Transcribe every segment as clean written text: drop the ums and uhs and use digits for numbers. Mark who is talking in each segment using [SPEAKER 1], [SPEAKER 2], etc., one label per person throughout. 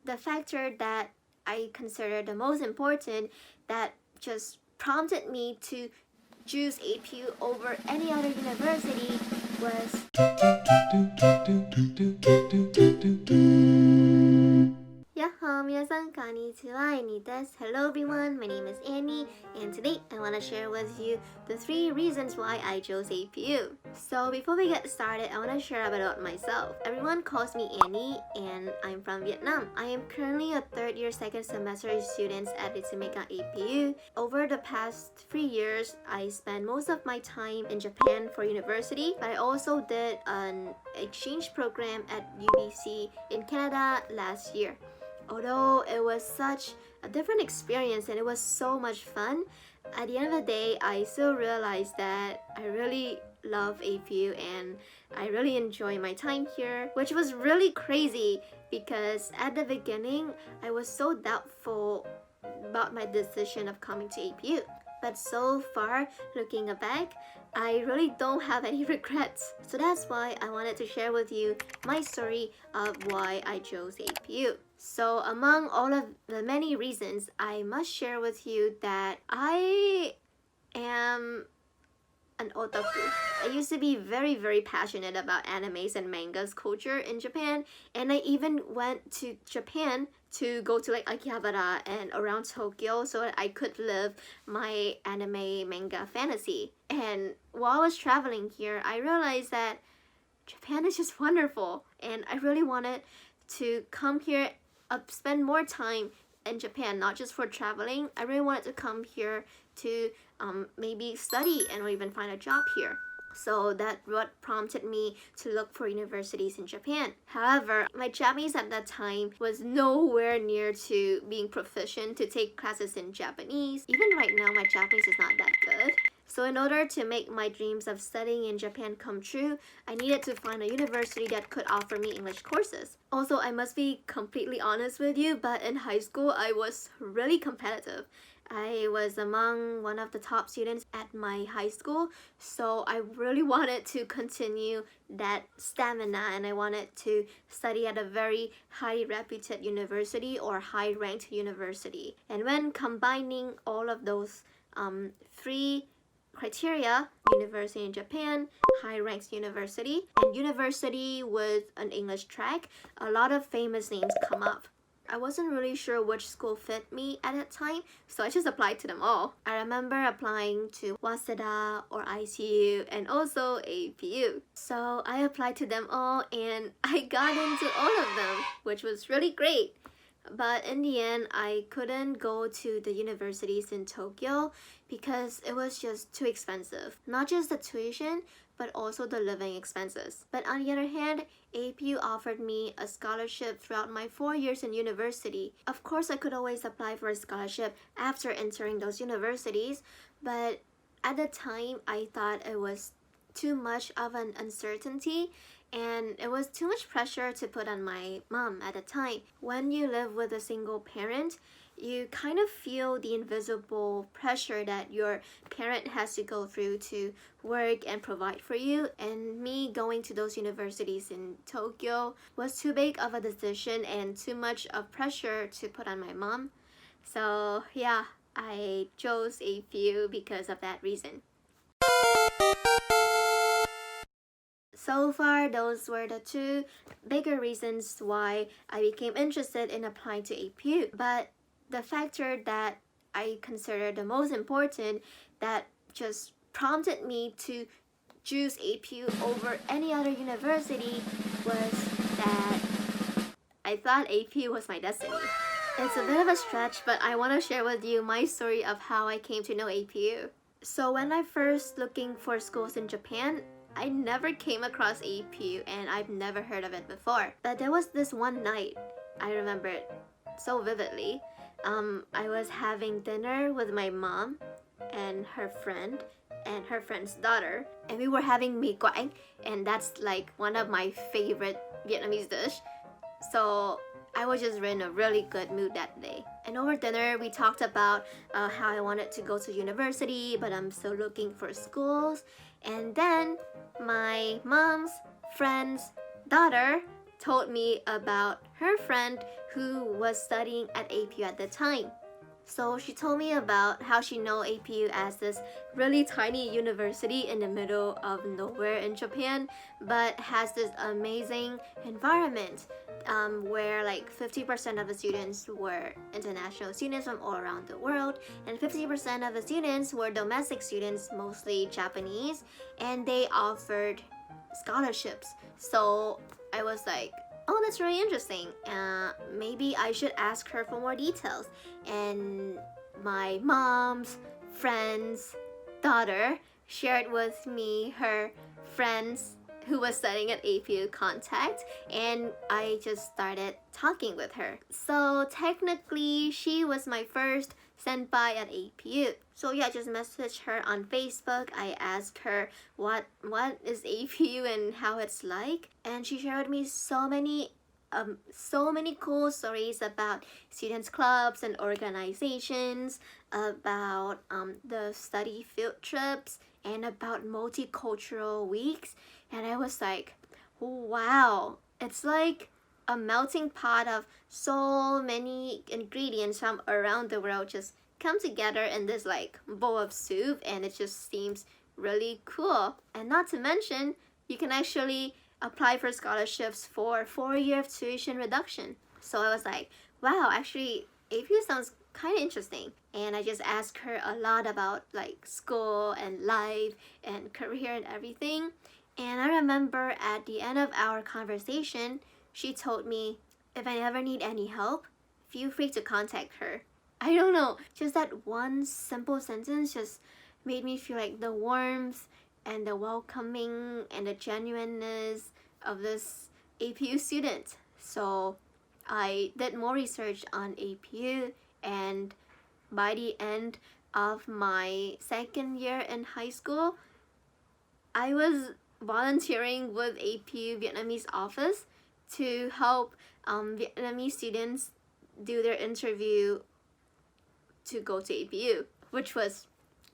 [SPEAKER 1] the factor that I consider the most important that just prompted me to choose APU over any other university was Hello everyone, my name is Annie, and today I want to share with you the 3 reasons why I chose APU. So before we get started, I want to share a bit about myself. Everyone calls me Annie, and I'm from Vietnam. I am currently a 3rd year 2nd semester student at Ritsumeikan APU. Over the past 3 years, I spent most of my time in Japan for university, but I also did an exchange program at UBC in Canada last year. Although it was such a different experience and it was so much fun, at the end of the day, I still realized that I really love APU and I really enjoy my time here, which was really crazy because at the beginning, I was so doubtful about my decision of coming to APU. But so far, looking back, I really don't have any regrets. So that's why I wanted to share with you my story of why I chose APU. So among all of the many reasons, I must share with you that I am an otaku. I used to be very passionate about animes and mangas culture in Japan, and I even went to Japan to go to like Akihabara and around Tokyo so that I could live my anime manga fantasy. And while I was traveling here, I realized that Japan is just wonderful, and I really wanted to come here, spend more time in Japan, not just for traveling. I really wanted to come here to maybe study and even find a job here. So that's what prompted me to look for universities in Japan. However, my Japanese at that time was nowhere near to being proficient to take classes in Japanese. Even right now, my Japanese is not that good. So in order to make my dreams of studying in Japan come true, I needed to find a university that could offer me English courses. Also, I must be completely honest with you, but in high school, I was really competitive. I was among one of the top students at my high school, so I really wanted to continue that stamina and I wanted to study at a very highly reputed university or high-ranked university. And when combining all of those 3 criteria, university in Japan, high-ranked university, and university with an English track, a lot of famous names come up. I wasn't really sure which school fit me at that time, so I just applied to them all. I remember applying to Waseda or ICU and also APU. So I applied to them all and I got into all of them, which was really great. But in the end, I couldn't go to the universities in Tokyo because it was just too expensive. Not just the tuition, but also the living expenses. But on the other hand, APU offered me a scholarship throughout my 4 years in university. Of course, I could always apply for a scholarship after entering those universities, but at the time, I thought it was too much of an uncertainty and it was too much pressure to put on my mom at the time. When you live with a single parent, you kind of feel the invisible pressure that your parent has to go through to work and provide for you. And me going to those universities in Tokyo was too big of a decision and too much of pressure to put on my mom. So yeah, I chose APU because of that reason. So far, those were the 2 bigger reasons why I became interested in applying to APU. But the factor that I consider the most important that just prompted me to choose APU over any other university was that I thought APU was my destiny. It's a bit of a stretch, but I want to share with you my story of how I came to know APU. So when I first looking for schools in Japan, I never came across APU and I've never heard of it before. But there was this one night, I remember it so vividly. I was having dinner with my mom and her friend and her friend's daughter, and we were having mì quảng, and that's like one of my favorite Vietnamese dish. So I was just in a really good mood that day. And over dinner, we talked about how I wanted to go to university, but I'm still looking for schools. And then my mom's friend's daughter told me about her friend who was studying at APU at the time. So she told me about how she knows APU as this really tiny university in the middle of nowhere in Japan, but has this amazing environment where like 50% of the students were international students from all around the world, and 50% of the students were domestic students, mostly Japanese, and they offered scholarships. So I was like, oh, that's really interesting. Maybe I should ask her for more details. And my mom's friend's daughter shared with me her friends who was studying at APU contact, and I just started talking with her. So technically, she was my first senpai at APU. So yeah, I just messaged her on Facebook. I asked her what is APU and how it's like, and she shared with me so many cool stories about students clubs and organizations, about the study field trips, and about multicultural weeks. And I was like, wow, it's like a melting pot of so many ingredients from around the world just come together in this like bowl of soup, and it just seems really cool. And not to mention, you can actually apply for scholarships for 4 years of tuition reduction. So I was like, wow, actually APU sounds kind of interesting. And I just asked her a lot about like school and life and career and everything. And I remember at the end of our conversation, she told me, if I ever need any help, feel free to contact her. I don't know, just that one simple sentence just made me feel like the warmth and the welcoming and the genuineness of this APU student. So I did more research on APU, and by the end of my second year in high school, I was volunteering with APU Vietnamese office to help Vietnamese students do their interview to go to APU, which was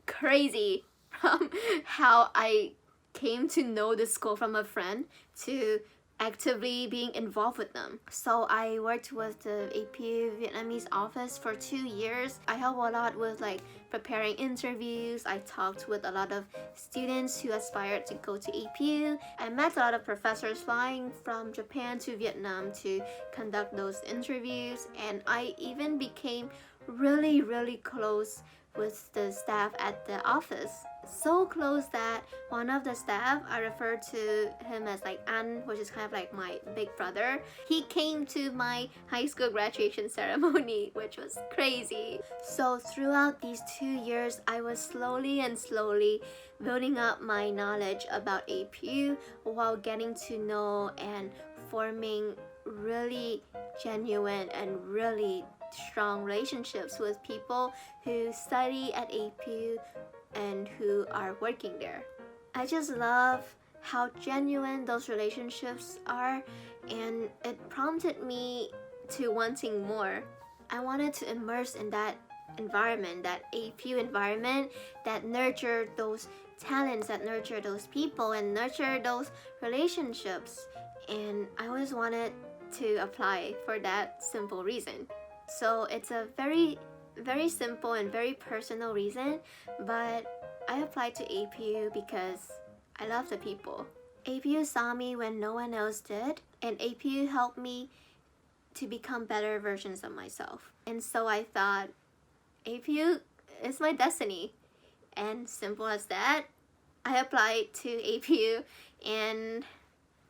[SPEAKER 1] crazy from how I came to know the school from a friend to actively being involved with them. So I worked with the APU Vietnamese office for 2 years. I helped a lot with like preparing interviews. I talked with a lot of students who aspired to go to APU. I met a lot of professors flying from Japan to Vietnam to conduct those interviews, and I even became really close with the staff at the office. So close that one of the staff, I refer to him as like An, which is kind of like my big brother. He came to my high school graduation ceremony, which was crazy. So throughout these 2 years, I was slowly building up my knowledge about APU while getting to know and forming really genuine and really strong relationships with people who study at APU and who are working there. I just love how genuine those relationships are, and it prompted me to wanting more. I wanted to immerse in that environment, that APU environment that nurtured those talents, that nurtured those people, and nurtured those relationships. And I always wanted to apply for that simple reason. So it's a very simple and very personal reason, but I applied to APU because I love the people. APU saw me when no one else did, and APU helped me to become better versions of myself. And so I thought, APU is my destiny. And simple as that, I applied to APU and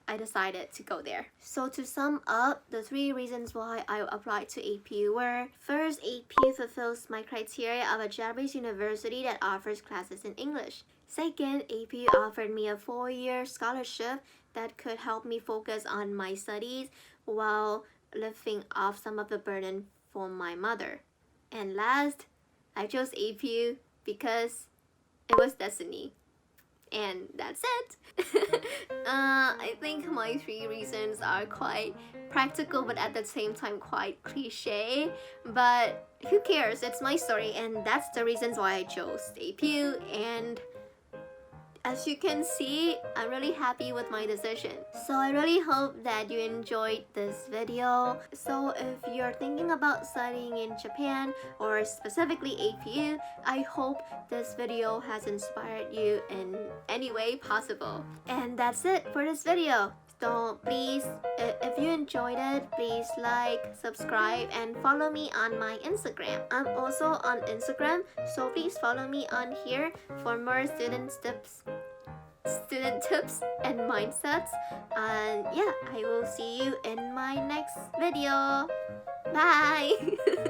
[SPEAKER 1] I decided to go there. So to sum up, the 3 reasons why I applied to APU were: first, APU fulfills my criteria of a Japanese university that offers classes in English. Second, APU offered me a 4-year scholarship that could help me focus on my studies while lifting off some of the burden for my mother. And last, I chose APU because it was destiny. And that's it. I think my 3 reasons are quite practical, but at the same time quite cliche. But who cares? It's my story, and that's the reasons why I chose APU. And As you can see, I'm really happy with my decision. So I really hope that you enjoyed this video. So if you're thinking about studying in Japan or specifically APU, I hope this video has inspired you in any way possible. And that's it for this video. So please, if you enjoyed it, please like, subscribe, and follow me on my Instagram. I'm also on Instagram, so please follow me on here for more student tips and mindsets. And yeah, I will see you in my next video. Bye!